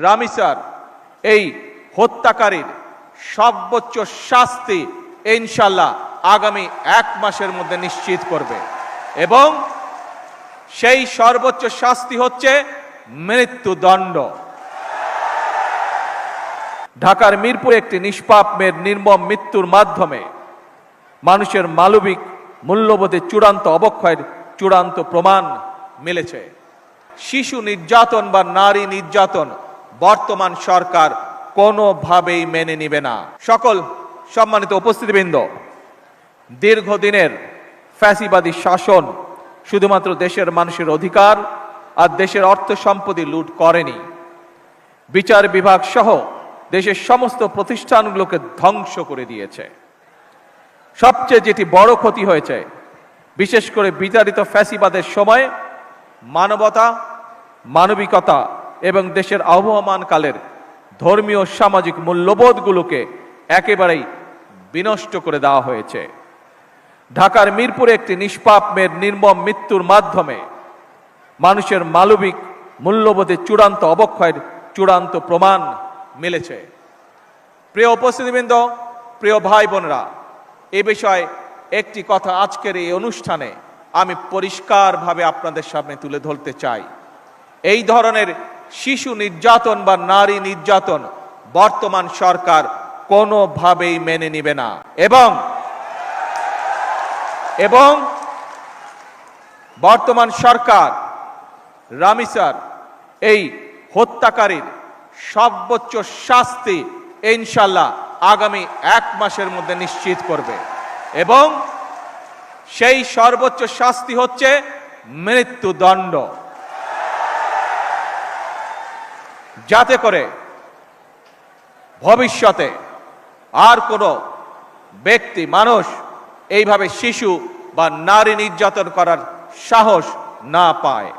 রামিসার এই হত্যাকারীর সর্বোচ্চ শাস্তি ইনশাআল্লাহ আগামী 1 মাসের মধ্যে নিশ্চিত করবে এবং সেই সর্বোচ্চ শাস্তি হচ্ছে মৃত্যুদণ্ড। ঢাকার মিরপুরে একটি নিষ্পাপ মেয়ের নির্মম মৃত্যুর মাধ্যমে মানুষের মানবিক মূল্যবোধের চূড়ান্ত অবক্ষয়ের চূড়ান্ত প্রমাণ মিলেছে। শিশু নির্যাতন বা নারী নির্যাতন বর্তমান সরকার কোনোভাবেই মেনে নিবে না। সকল সম্মানিত উপস্থিতিবৃন্দ, দীর্ঘদিনের ফ্যাসিবাদী শাসন শুধুমাত্র দেশের মানুষের অধিকার আর দেশের অর্থ সম্পত্তি লুট করেনি, বিচার বিভাগ সহ দেশের সমস্ত প্রতিষ্ঠানগুলোকে ধ্বংস করে দিয়েছে। সবচেয়ে যেটি বড় ক্ষতি হয়েছে, বিশেষ করে বিতাড়িত ফ্যাসিবাদের সময় মানবতা, মানবিকতা এবং দেশের আবহমানকালের ধর্মীয় সামাজিক মূল্যবোধগুলোকে একেবারেই বিনষ্ট করে দেওয়া হয়েছে। ঢাকার মিরপুরে একটি নিষ্পাপ মেয়ের নির্মম মৃত্যুর মাধ্যমে মানুষের মানবিক মূল্যবোধের চূড়ান্ত অবক্ষয়ের চূড়ান্ত প্রমাণ মিলেছে। প্রিয় উপস্থিতিবৃন্দ, প্রিয় ভাই বোনেরা, এ বিষয়ে একটি কথা আজকের এই অনুষ্ঠানে আমি পরিষ্কারভাবে আপনাদের সামনে তুলে ধরতে চাই। এই ধরনের শিশু নির্যাতন বা নারী নির্যাতন বর্তমান সরকার কোনোভাবেই মেনে নিবে না এবং বর্তমান সরকার রামিসার এই হত্যাকারীর সর্বোচ্চ শাস্তি ইনশাআল্লাহ আগামী 1 মাসের মধ্যে নিশ্চিত করবে এবং সেই সর্বোচ্চ শাস্তি হচ্ছে মৃত্যুদণ্ড, যাতে করে ভবিষ্যতে আর কোনো ব্যক্তি মানুষ এইভাবে শিশু বা নারী নির্যাতন করার সাহস না পায়।